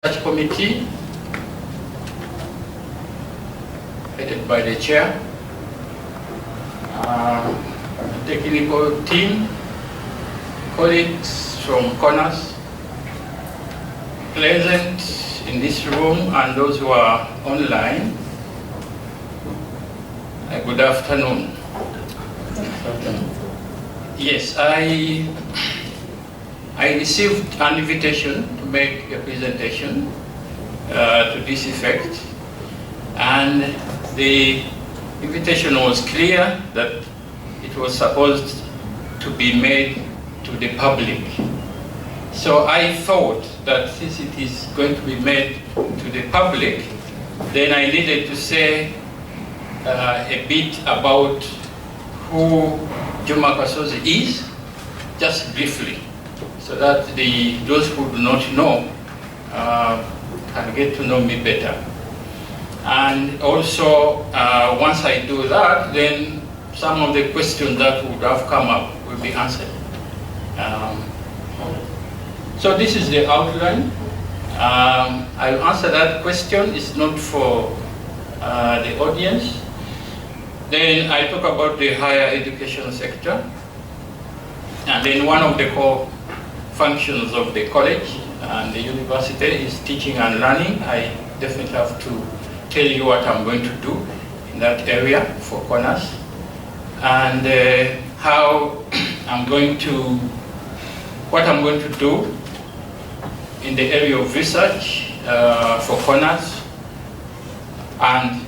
Research Committee, headed by the chair, technical team, colleagues from CoNAS, present in this room and those who are online. Good afternoon. Yes, I received an invitation to make a presentation to this effect, and the invitation was clear that it was supposed to be made to the public. So I thought that since it is going to be made to the public, then I needed to say a bit about who Juma Kasozi is, just briefly, so that those who do not know can get to know me better. And also, once I do that, then some of the questions that would have come up will be answered. So this is the outline. I'll answer that question. It's not for the audience. Then I talk about the higher education sector. And then one of the core functions of the college and the university is teaching and learning. I definitely have to tell you what I'm going to do in that area for CoNAS, and how what I'm going to do in the area of research for CoNAS, and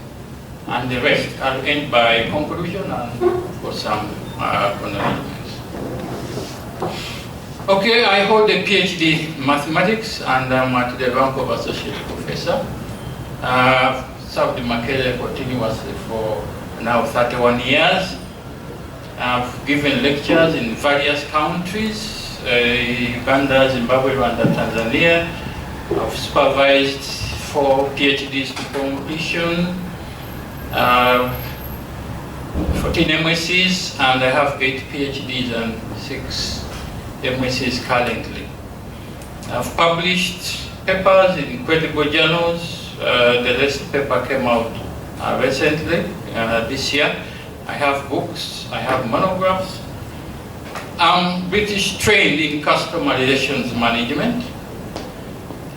the rest. I'll end by conclusion and for some acknowledgements. Okay, I hold a PhD in mathematics and I'm at the rank of associate professor. I've served in Makerere continuously for now 31 years. I've given lectures in various countries, Uganda, Zimbabwe, Rwanda, Tanzania. I've supervised 4 PhDs to completion, 14 MScs, and I have 8 PhDs and 6 MScs currently. I've published papers in credible journals. The latest paper came out recently, this year. I have books, I have monographs. I'm British trained in customer relations management.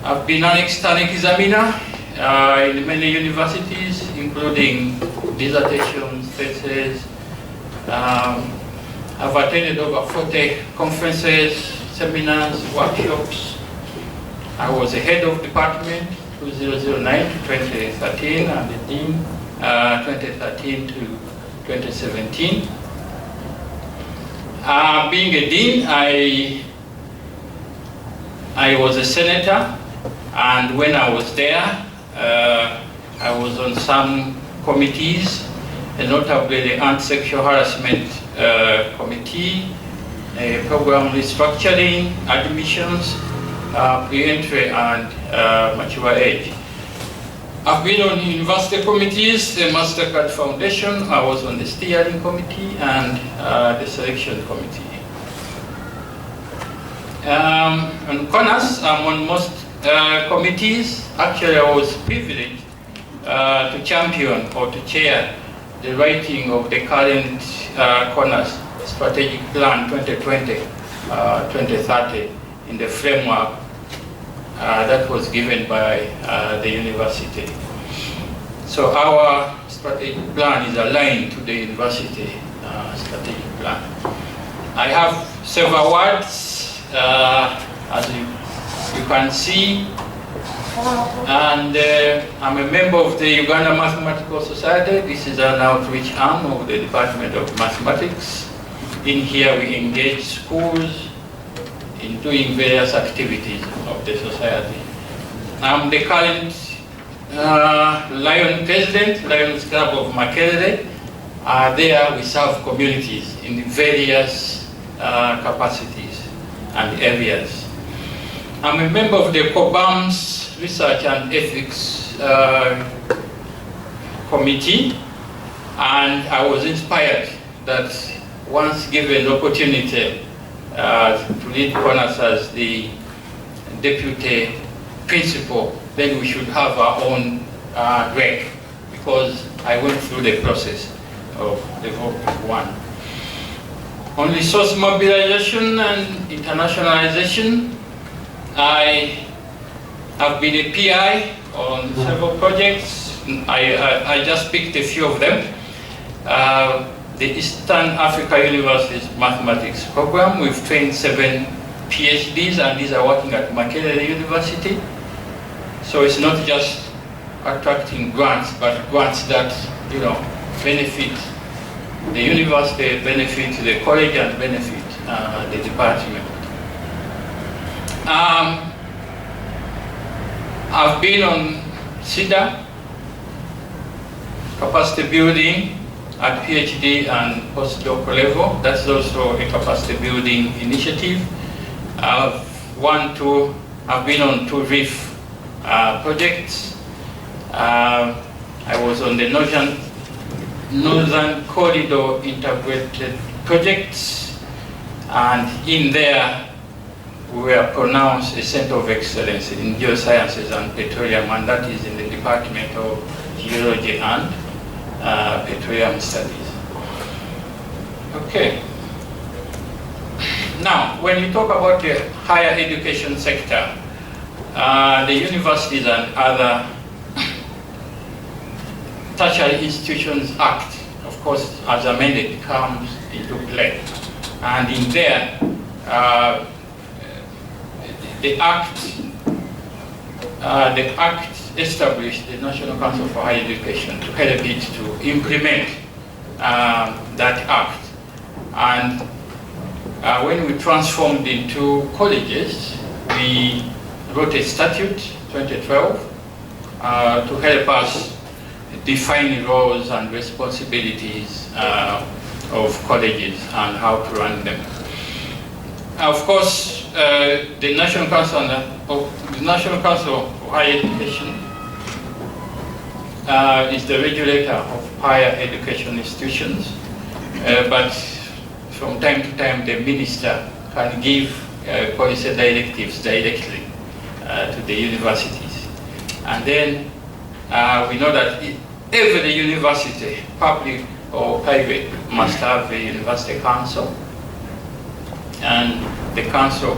I've been an external examiner in many universities, including dissertations, theses. I've attended over 40 conferences, seminars, workshops. I was the head of department 2009 to 2013 and the dean 2013 to 2017. Being a dean, I was a senator, and when I was there, I was on some committees, and notably the Anti-Sexual Harassment Committee, program restructuring, admissions, pre-entry, and mature age. I've been on university committees, the MasterCard Foundation. I was on the steering committee and the selection committee. On CoNAS, I'm on most committees. Actually, I was privileged to champion or to chair the writing of the current CoNAS Strategic Plan 2020-2030 in the framework that was given by the university. So our strategic plan is aligned to the university strategic plan. I have several awards, as you can see, and I'm a member of the Uganda Mathematical Society. This is an outreach arm of the Department of Mathematics. In here we engage schools in doing various activities of the society. I'm the current Lion President, Lions Club of Makerere. There we serve communities in various capacities and areas. I'm a member of the COBAM's Research and Ethics Committee, and I was inspired that once given opportunity to lead CoNAS as the deputy principle, then we should have our own rec, because I went through the process of developing one. On resource mobilization and internationalization, I have been a PI on several projects. I just picked a few of them. The Eastern Africa University's mathematics program, we've trained 7 PhDs, and these are working at Makerere University. So it's not just attracting grants, but grants that, you know, benefit the university, benefit the college, and benefit the department. I've been on CEDA, capacity building at PhD and postdoc level. That's also a capacity building initiative. I've been on 2 REEF projects. I was on the Northern Corridor Integrated Projects, and in there we were pronounced a center of excellence in geosciences and petroleum, and that is in the Department of Geology and Petroleum Studies. Okay. Now, when you talk about the higher education sector, the universities and other Tertiary Institutions Act, of course, as amended, comes into play. And in there, the Act established the National Council for Higher Education to help it to implement that Act. And when we transformed into colleges, we wrote a statute, 2012, to help us define roles and responsibilities of colleges and how to run them. Of course, the National Council for Higher Education is the regulator of higher education institutions, but from time to time the minister can give policy directives directly to the universities. And then we know that every university, public or private, must have a university council, and the council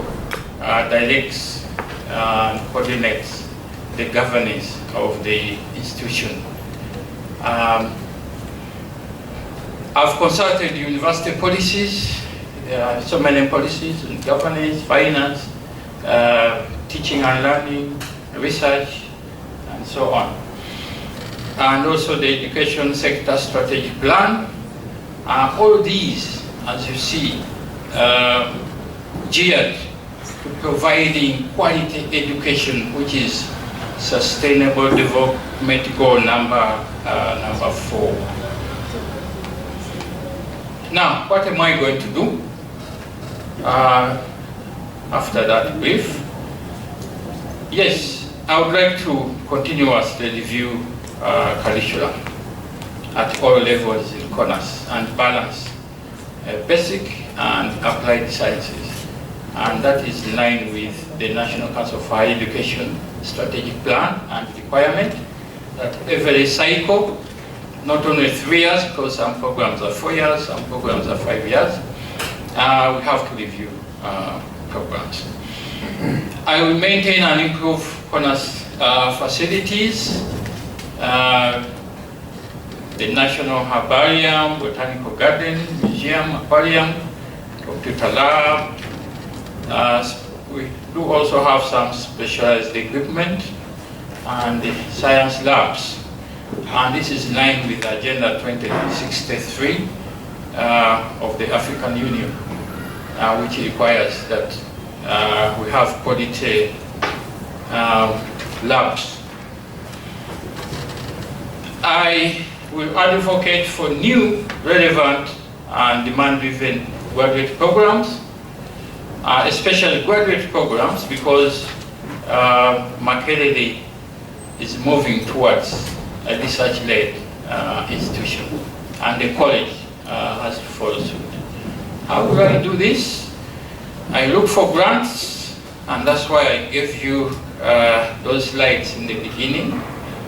directs and coordinates the governance of the institution. I've consulted university policies. There are so many policies in governance, finance, teaching and learning, research, and so on. And also the education sector strategic plan. All these, as you see, geared to providing quality education, which is Sustainable Development Goal number 4. Now, what am I going to do after that brief? Yes, I would like to continuously review curriculum at all levels in CoNAS and balance basic and applied sciences. And that is in line with the National Council for Higher Education strategic plan and requirement that every cycle, not only 3 years, because some programs are 4 years, some programs are 5 years, we have to review programs. I will maintain and improve CoNAS facilities, the National Herbarium, Botanical Garden, Museum, Aquarium, Computer Lab. We do also have some specialized equipment and the science labs. And this is in line with Agenda 2063 of the African Union, which requires that we have quality labs. I will advocate for new, relevant, and demand-driven graduate programs, especially graduate programs, because Makerere is moving towards a research-led institution, and the college has to follow suit. How will I do this? I look for grants, and that's why I gave you those slides in the beginning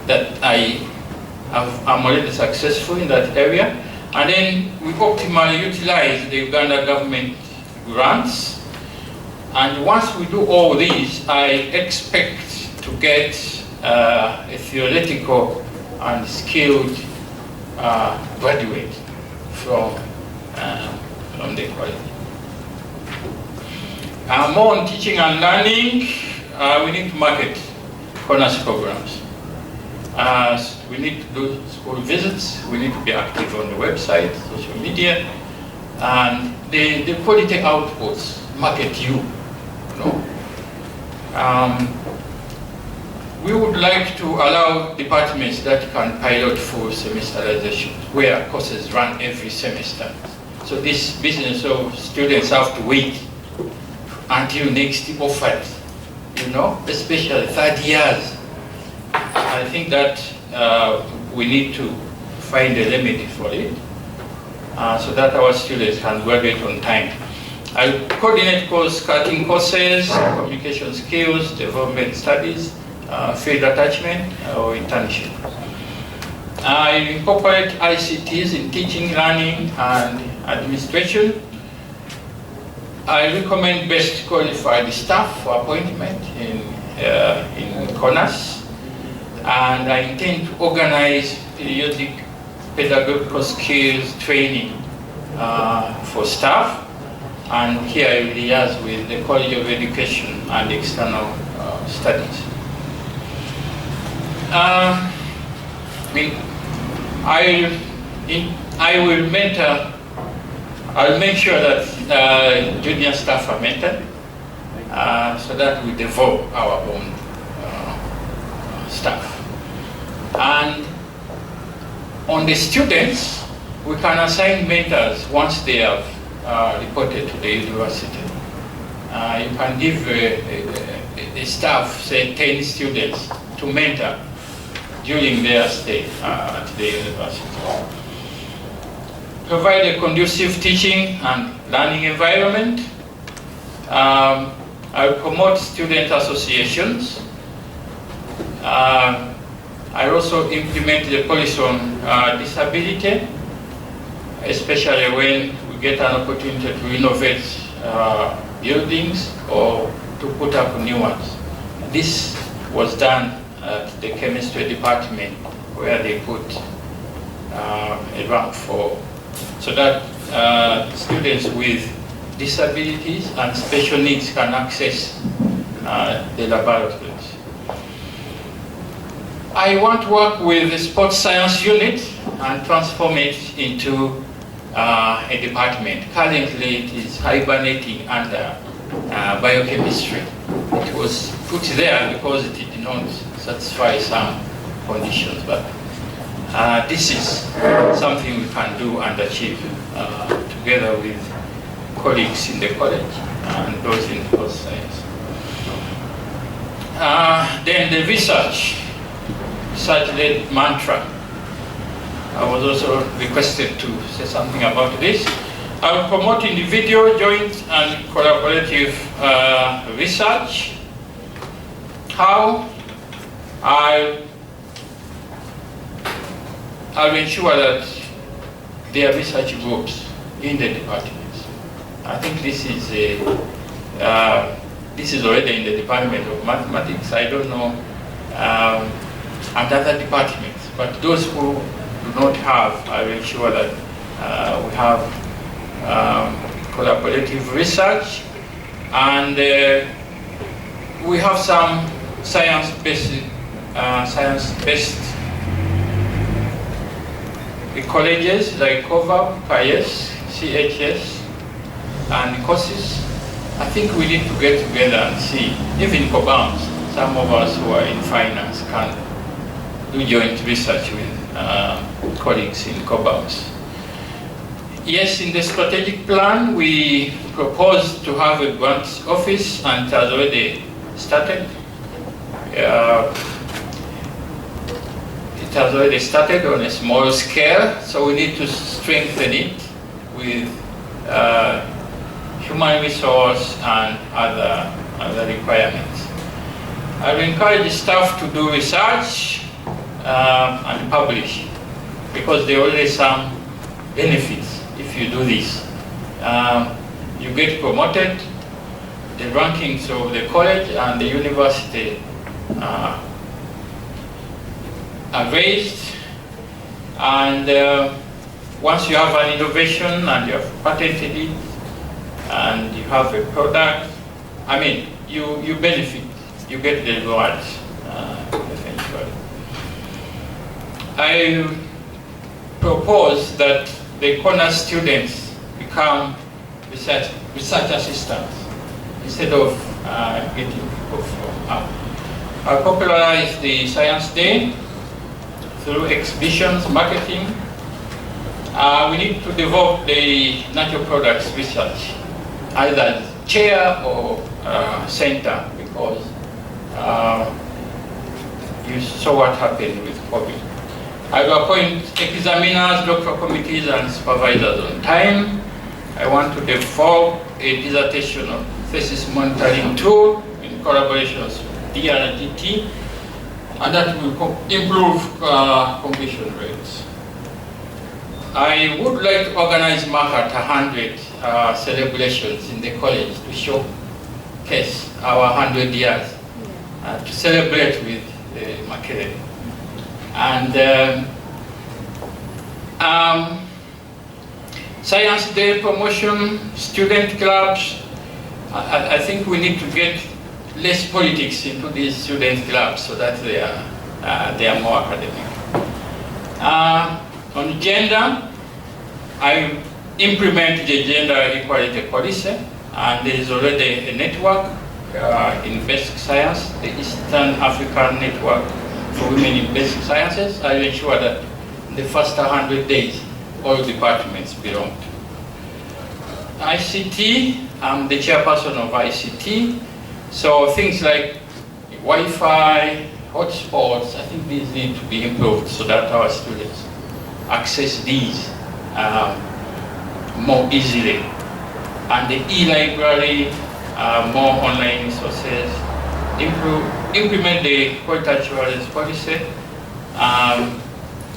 that I'm already successful in that area. And then we optimally utilize the Uganda government grants. And once we do all these, I expect to get a theoretical and skilled graduate from the college. More on teaching and learning, we need to market CoNAS programs. We need to do school visits, we need to be active on the website, social media, and the quality outputs market you know. We would like to allow departments that can pilot full semesterization, where courses run every semester. So this business of students have to wait until next offered, you know, especially third years. I think that we need to find a remedy for it so that our students can graduate on time. I coordinate course cutting courses, communication skills, development studies, field attachment or internship. I incorporate ICTs in teaching, learning, and administration. I recommend best qualified staff for appointment in CoNAS, and I intend to organize periodic pedagogical skills training for staff, and here I will liaise with the College of Education and External Studies. I'll make sure that junior staff are mentored so that we develop our own staff. And on the students, we can assign mentors once they have reported to the university. You can give a staff, say 10 students, to mentor during their stay at the university. Provide a conducive teaching and learning environment. I promote student associations. I also implement the policy on disability, especially when we get an opportunity to renovate buildings or to put up new ones. This was done at the chemistry department, where they put a ramp so that students with disabilities and special needs can access the laboratories. I want to work with the sports science unit and transform it into a department. Currently it is hibernating under biochemistry. It was put there because it did not satisfy some conditions, but this is something we can do and achieve together with colleagues in the college and those in sports science. Then the research-led mantra. I was also requested to say something about this. I will promote individual, joint, and collaborative research. How? I'll ensure that there are research groups in the departments. I think this is already in the Department of Mathematics. I don't know, and other departments, but those who do not have, I will ensure that we have collaborative research, and we have some science-based colleges like COVAB, PAES, CHS, and courses. I think we need to get together and see, even COBAMs, some of us who are in finance can do joint research with colleagues in COBAMs. Yes, in the strategic plan, we propose to have a grants office, and it has already started. It has already started on a small scale, so we need to strengthen it with human resource and other requirements. I will encourage staff to do research and publish, because there are always some benefits if you do this. You get promoted, the rankings of the college and the university are raised, and once you have an innovation and you have patented it and you have a product, I mean, you benefit, you get the rewards eventually. I propose that the CoNAS students become research assistants instead of getting people from up. I popularize the Science Day through exhibitions, marketing. We need to develop the natural products research, either chair or center, because you saw what happened with COVID. I will appoint examiners, doctoral committees, and supervisors on time. I want to develop a dissertation or thesis monitoring tool in collaboration with DRDT, and that will improve completion rates. I would like to organize Makerere 100 celebrations in the college to showcase our 100 years, to celebrate with Makerere. And Science Day promotion, student clubs. I think we need to get less politics into these student clubs so that they are more academic. On gender, I implement the gender equality policy, and there is already a network in basic science, the Eastern African Network for Women in Basic Sciences. I will ensure that in the first 100 days, all departments belong to. ICT, I'm the chairperson of ICT, so things like Wi-Fi, hotspots, I think these need to be improved so that our students access these more easily. And the e-library, more online resources, implement the quality assurance policy,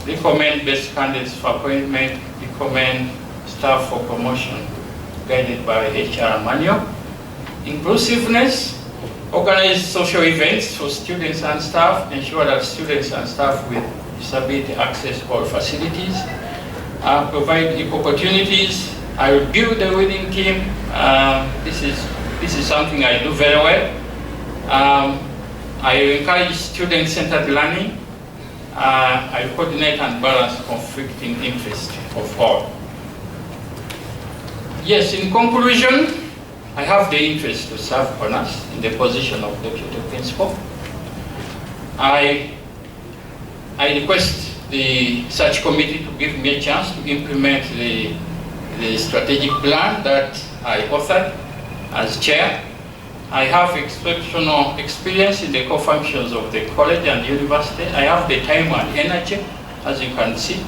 recommend best candidates for appointment, recommend staff for promotion, guided by HR manual. Inclusiveness, organize social events for students and staff, ensure that students and staff with disability access all facilities, provide equal opportunities. I will build a winning team. This is something I do very well. I encourage student-centered learning. I coordinate and balance conflicting interests of all. Yes, in conclusion, I have the interest to serve CoNAS in the position of Deputy Principal. I request the search committee to give me a chance to implement the strategic plan that I authored as chair. I have exceptional experience in the core functions of the college and university. I have the time and energy, as you can see.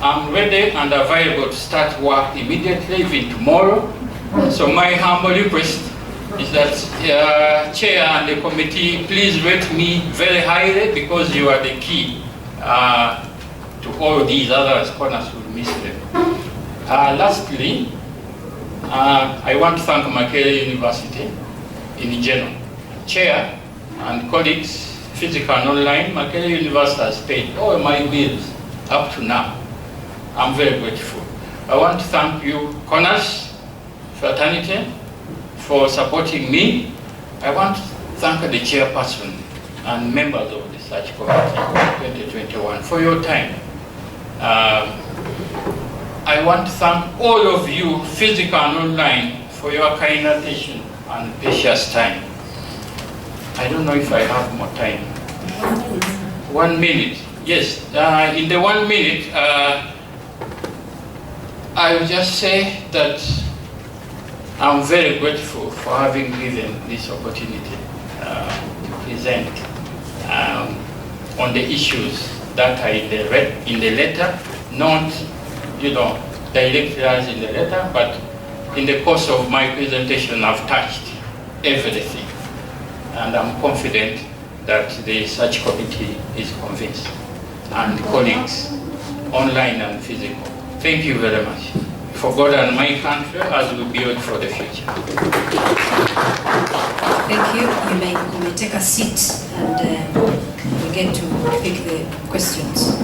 I'm ready and available to start work immediately, even tomorrow. So my humble request is that chair and the committee, please rate me very highly, because you are the key to all these others. CoNAS will miss them. Lastly, I want to thank Makerere University in general, chair and colleagues, physical and online. Makerere University has paid all my bills up to now. I'm very grateful. I want to thank you, CoNAS fraternity, for supporting me. I want to thank the chairperson and members of the search committee 2021 for your time. I want to thank all of you, physical and online, for your kind attention and precious time. I don't know if I have more time. 1 minute. Yes, in the 1 minute, I will just say that I'm very grateful for having given this opportunity to present on the issues that are in the letter, not, directly as in the letter, but in the course of my presentation, I've touched everything. and I'm confident that the search committee is convinced, and colleagues, online and physical. Thank you very much. For God and my country, as we build for the future. Thank you. You may take a seat, and we get to pick the questions.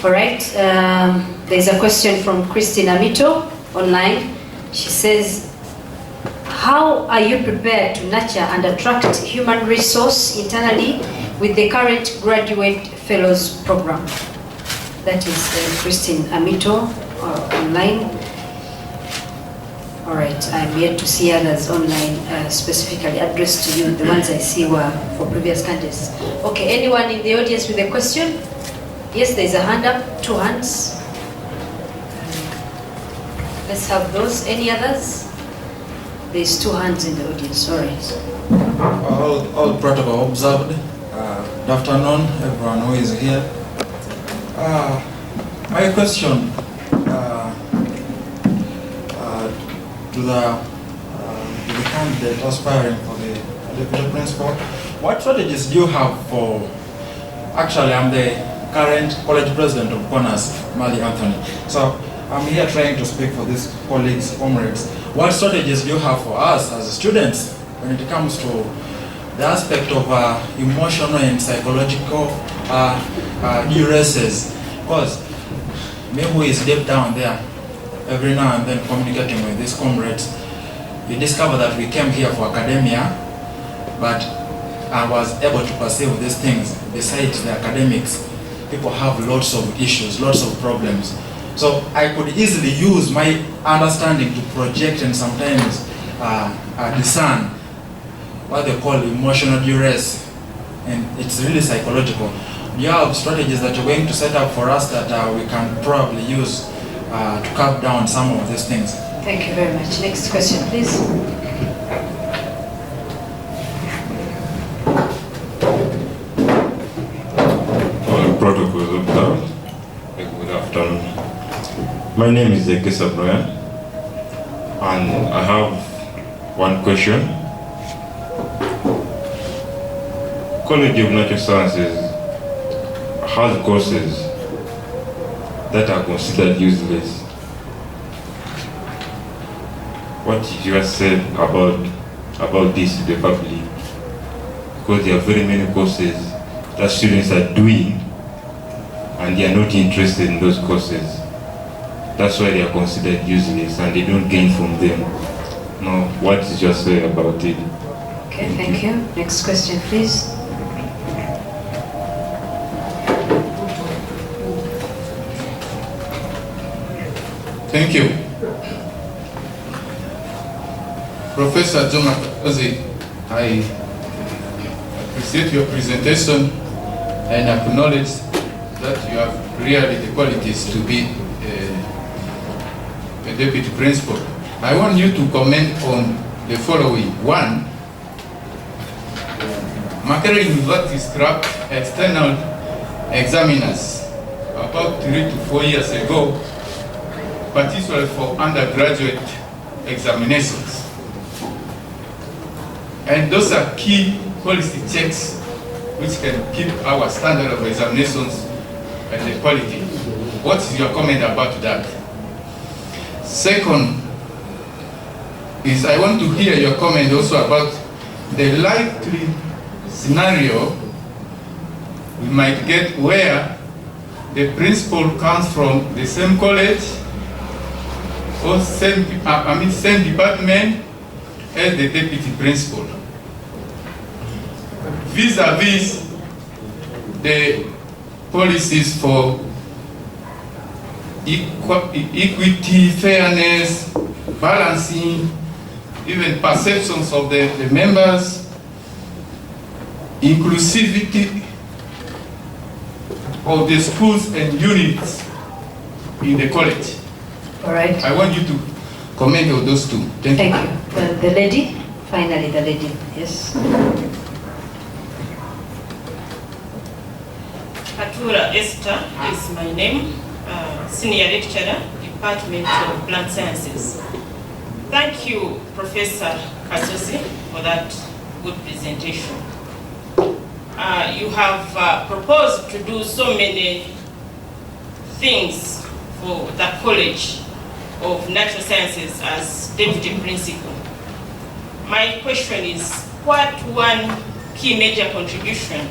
All right. There's a question from Christina Mito online. She says, how are you prepared to nurture and attract human resource internally with the current graduate fellows program? That is Christine Amito online. All right, I'm yet to see others online specifically addressed to you. The ones I see were for previous candidates. Okay, anyone in the audience with a question? Yes, there's a hand up, 2 hands. Let's have those. Any others? There's 2 hands in the audience, all right. All protocol observed. Good afternoon, everyone who is here. My question to the candidate aspiring for the deputy principal. What strategies do you have for, actually I'm the current college president of CoNAS, Mali Anthony. So I'm here trying to speak for these colleagues, comrades. What strategies do you have for us as students when it comes to the aspect of emotional and psychological duresses? Because me who is deep down there, every now and then communicating with these comrades, we discover that we came here for academia, but I was able to perceive these things. Besides the academics, people have lots of issues, lots of problems. So I could easily use my understanding to project and sometimes discern what they call emotional duress, and it's really psychological. Do you have strategies that you're going to set up for us that we can probably use to cut down some of these things? Thank you very much. Next question, please. All protocols observed. Good afternoon. My name is Kasozi, and I have one question. College of Natural Sciences has courses that are considered useless. What did you say about this to the public? Because there are very many courses that students are doing and they are not interested in those courses. That's why they are considered useless and they don't gain from them. No, what did you say about it? Okay, thank you. Next question, please. Thank you. Professor Kasozi, I appreciate your presentation and acknowledge that you have really the qualities to be a deputy principal. I want you to comment on the following. One, Makerere University scrapped external examiners about 3 to 4 years ago, particularly for undergraduate examinations. And those are key policy checks which can keep our standard of examinations and the quality. What is your comment about that? Second is I want to hear your comment also about the likely scenario we might get where the principal comes from the same college or same department as the deputy principal, vis-a-vis the policies for equity, fairness, balancing, even perceptions of the members, inclusivity of the schools and units in the college. All right. I want you to comment on those two. Thank you. The lady, finally the lady, yes. Atura Esther is my name, senior lecturer, Department of Plant Sciences. Thank you, Professor Kasozi, for that good presentation. You have proposed to do so many things for the College of Natural Sciences as Deputy Principal. My question is, what one key major contribution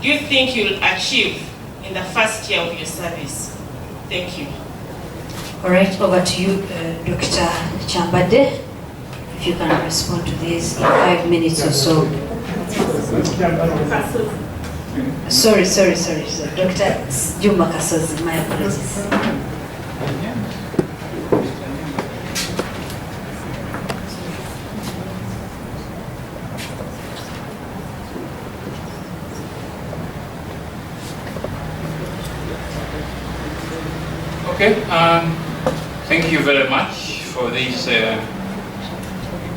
do you think you'll achieve in the first year of your service? Thank you. All right, over to you, Dr. Chambade. If you can respond to this in 5 minutes or so. Sorry. Dr. Juma Kasozi, my apologies. Okay, thank you very much for these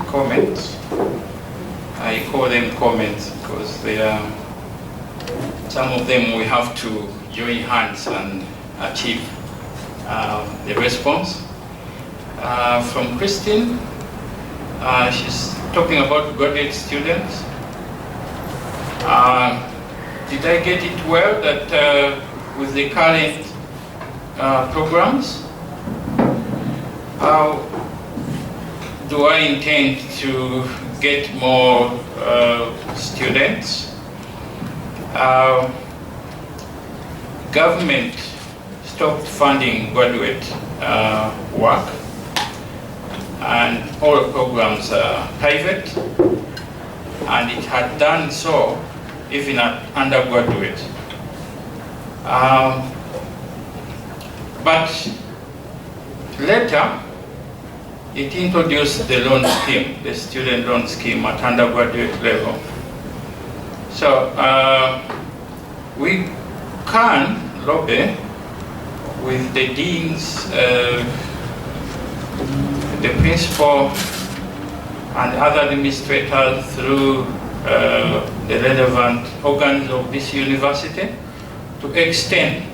comments. I call them comments because they are, some of them we have to join hands and achieve the response. From Christine, she's talking about graduate students. Did I get it well that with the current programs, how do I intend to get more students? Government stopped funding graduate work, and all programs are private, and it had done so even at undergraduate. But later, it introduced the loan scheme, the student loan scheme at undergraduate level. So we can lobby with the deans, the principal, and other administrators through the relevant organs of this university to extend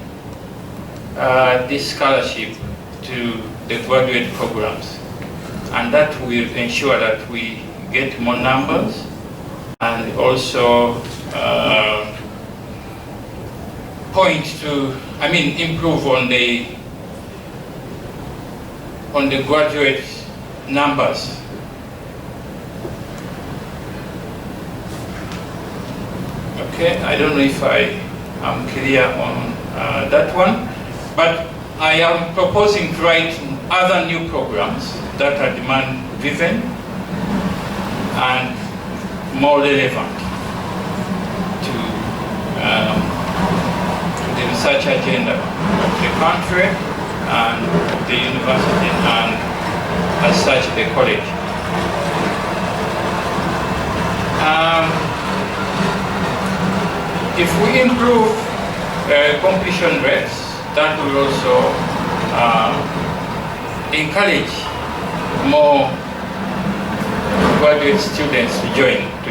this scholarship to the graduate programs. And that will ensure that we get more numbers and also improve on the graduate numbers. Okay, I don't know if I am clear on that one, but I am proposing to write other new programs that are demand-driven and more relevant to the research agenda of the country and the university, and as such the college. If we improve completion rates, that will also encourage more graduate students to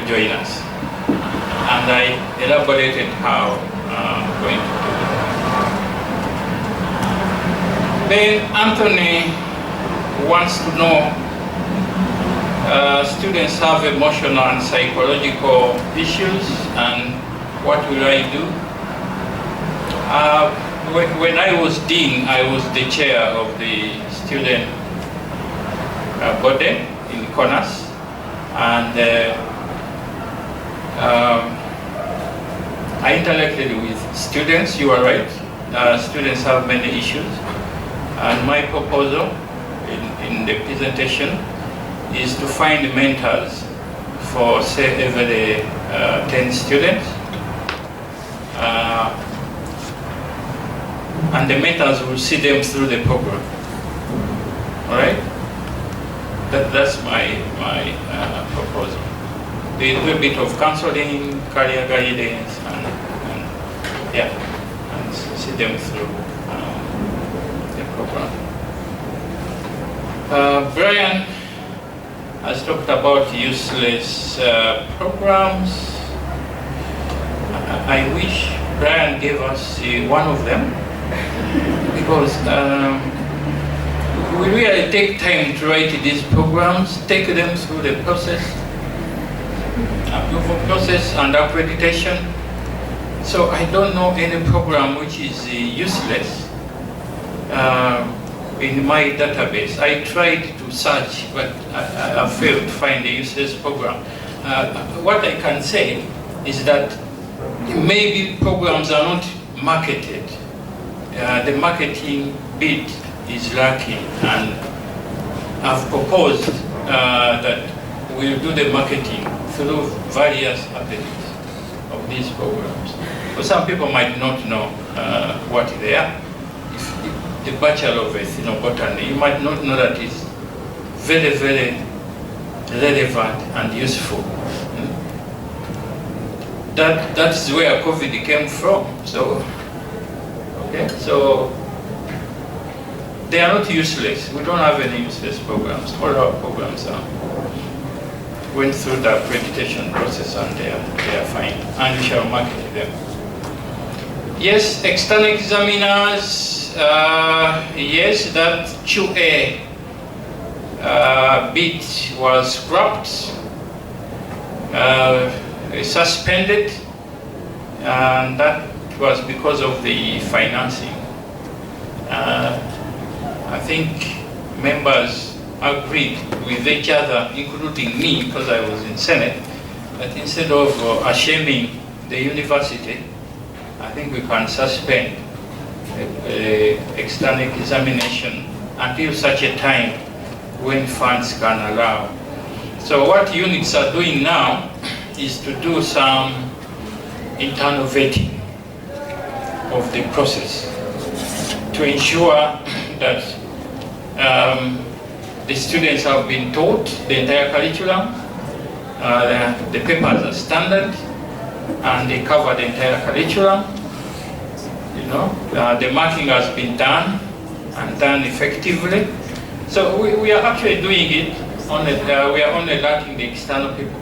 join us. And I elaborated how I'm going to do that. Then Anthony wants to know, students have emotional and psychological issues, and what will I do? When I was dean, I was the chair of the student body in CoNAS, and I interacted with students. You are right. Students have many issues, and my proposal in the presentation is to find mentors for, say, every 10 students. And the mentors will see them through the program. All right? That's my proposal. They do a bit of counseling, career guidance, and see them through the program. Brian has talked about useless programs. I wish Brian gave us one of them, because we really take time to write these programs, take them through the process, approval process and accreditation. So I don't know any program which is useless in my database. I tried to search, but I failed to find a useless program. What I can say is that maybe programs are not marketed. The marketing bit is lacking, and I've proposed that we'll do the marketing through various avenues of these programs. But some people might not know what they are. If the Bachelor of Ethnobotany, you might not know that it's very, very relevant and useful. That's where COVID came from. So, okay, so they are not useless. We don't have any useless programs. All our programs went through the accreditation process and they are fine. And we shall market them. Yes, external examiners, yes, that QA bit was scrapped, suspended, and that was because of the financing. I think members agreed with each other, including me, because I was in Senate, that instead of shaming the university, I think we can suspend external examination until such a time when funds can allow. So what units are doing now is to do some internal vetting of the process to ensure that the students have been taught the entire curriculum, the papers are standard, and they cover the entire curriculum. You know, the marking has been done and done effectively. So we are actually doing it. We are only lacking the external people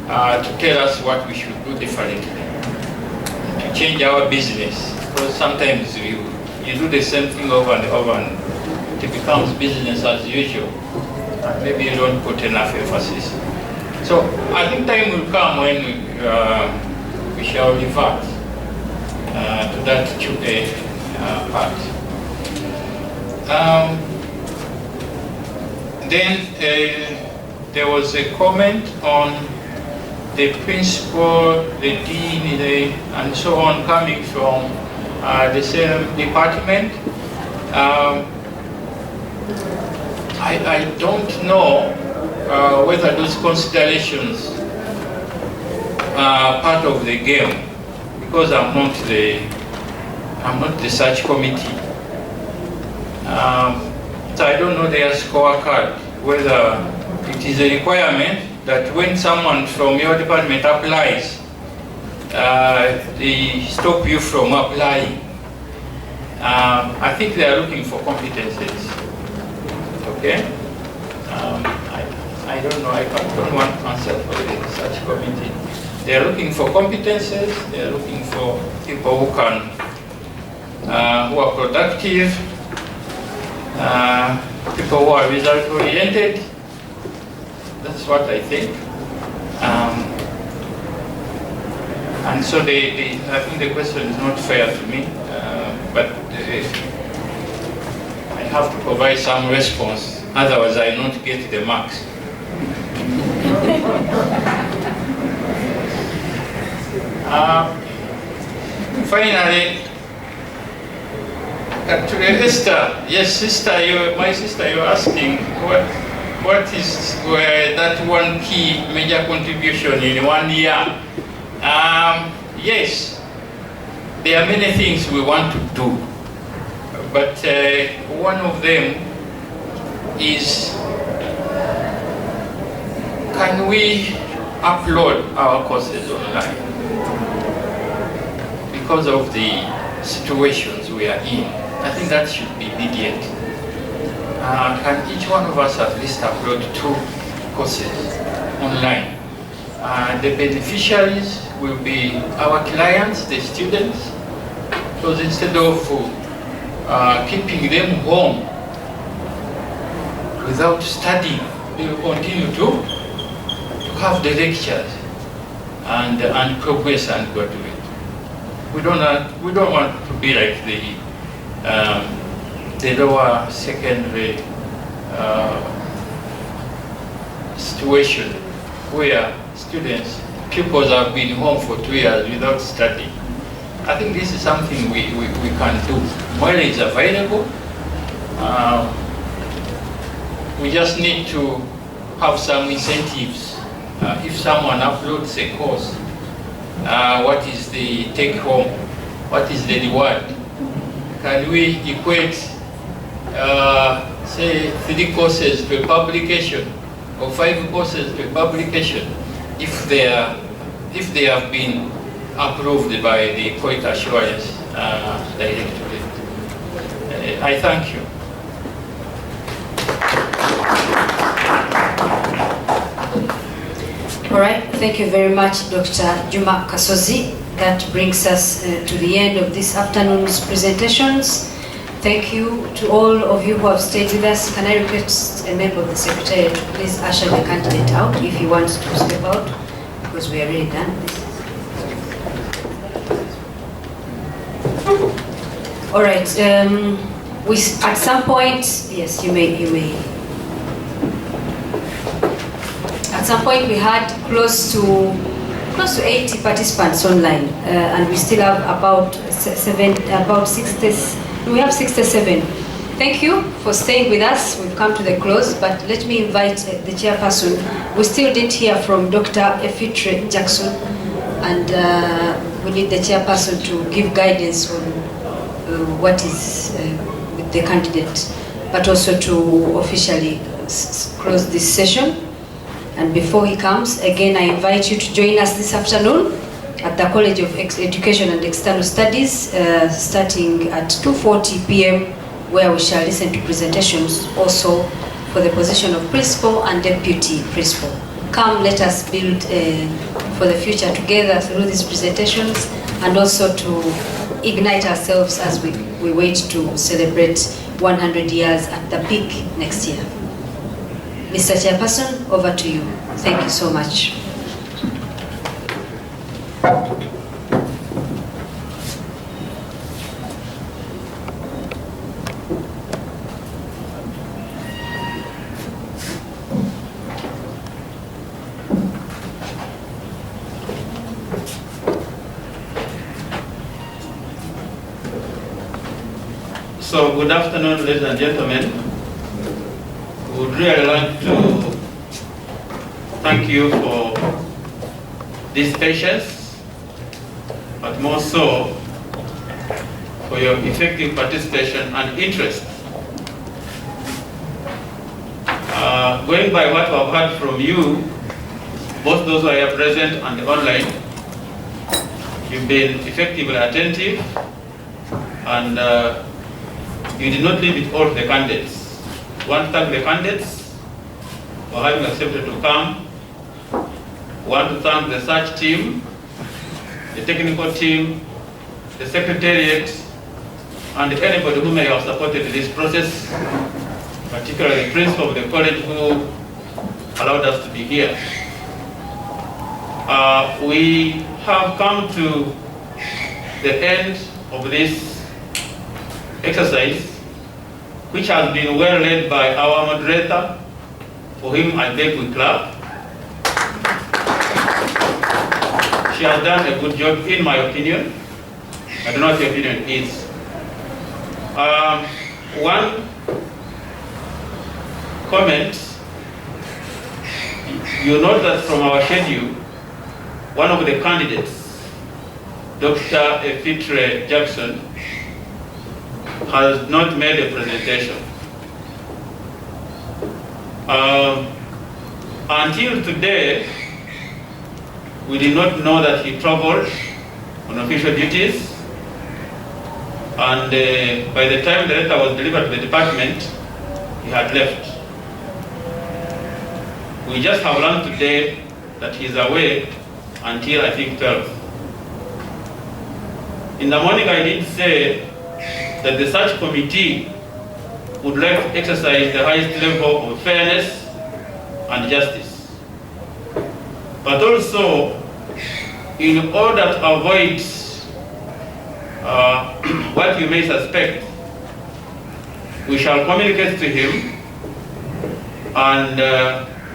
to tell us what we should do differently, to change our business. Because sometimes you do the same thing over and over, and it becomes business as usual. And maybe you don't put enough emphasis. So I think time will come when we shall revert to that QA part. Then there was a comment on the principal, the dean, and so on coming from the same department. I don't know whether those considerations are part of the game, because I'm not the search committee. So I don't know their scorecard, whether it is a requirement that when someone from your department applies, they stop you from applying. I think they are looking for competencies. Okay? I don't know, I don't want to answer for the research committee. They are looking for competencies, they are looking for people who can, who are productive, people who are result-oriented. That's what I think. And so I think the question is not fair to me, but I have to provide some response, otherwise I not get the marks. Finally, actually, Esther, yes, sister, my sister, you're asking what is that one key major contribution in 1 year? Yes, there are many things we want to do, but one of them is, can we upload our courses online? Because of the situations we are in, I think that should be immediate. Can each one of us at least upload 2 courses online? The beneficiaries will be our clients, the students, because instead of keeping them home without studying. We will continue to have the lectures and progress and graduate. We don't want to be like the lower secondary situation where pupils have been home for 2 years without studying. I think this is something we can do. Money is available. We just need to have some incentives. If someone uploads a course, what is the take home? What is the reward? Can we equate, say, 3 courses per publication or 5 courses per publication if they have been approved by the Quality Assurance Directorate? I thank you. All right, thank you very much, Dr. Juma Kasozi. That brings us to the end of this afternoon's presentations. Thank you to all of you who have stayed with us. Can I request a member of the Secretariat to please usher the candidate out if he wants to step out, because we are really done. All right, at some point, yes, you may. At some point, we had close to 80 participants online, and we still have about 67. Thank you for staying with us. We've come to the close, but let me invite the chairperson. We still didn't hear from Dr. Efitre Jackson, and we need the chairperson to give guidance on what is with the candidate, but also to officially close this session. And before he comes, again, I invite you to join us this afternoon at the College of Education and External Studies, starting at 2:40 p.m., where we shall listen to presentations also for the position of principal and deputy principal. Come, let us build for the future together through these presentations, and also to ignite ourselves as we wait to celebrate 100 years at the peak next year. Mr. Chairperson, over to you. Thank you so much. So, good afternoon, ladies and gentlemen. We would really like to thank you for this patience, but more so for your effective participation and interest. Going by what I've heard from you, both those who are here present and online, you've been effectively attentive, and you did not leave it all to the candidates. I want to thank the candidates for having accepted to come. I want to thank the search team, the technical team, the secretariat, and anybody who may have supported this process, particularly the principal of the college who allowed us to be here. We have come to the end of this exercise, which has been well led by our moderator, for whom I beg we clap. She has done a good job, in my opinion. I don't know what your opinion is. One comment, you note that from our schedule, one of the candidates, Dr. Efitre Jackson, has not made a presentation. Until today, we did not know that he traveled on official duties, and by the time the letter was delivered to the department, he had left. We just have learned today that he's away until I think 12. In the morning I did say that the search committee would like to exercise the highest level of fairness and justice. But also, in order to avoid what you may suspect, we shall communicate to him and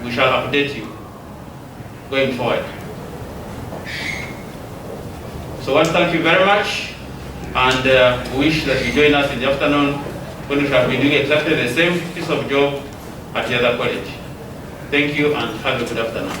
we shall update you going forward. So I thank you very much, and wish that you join us in the afternoon when we shall be doing exactly the same piece of job at the other college. Thank you and have a good afternoon.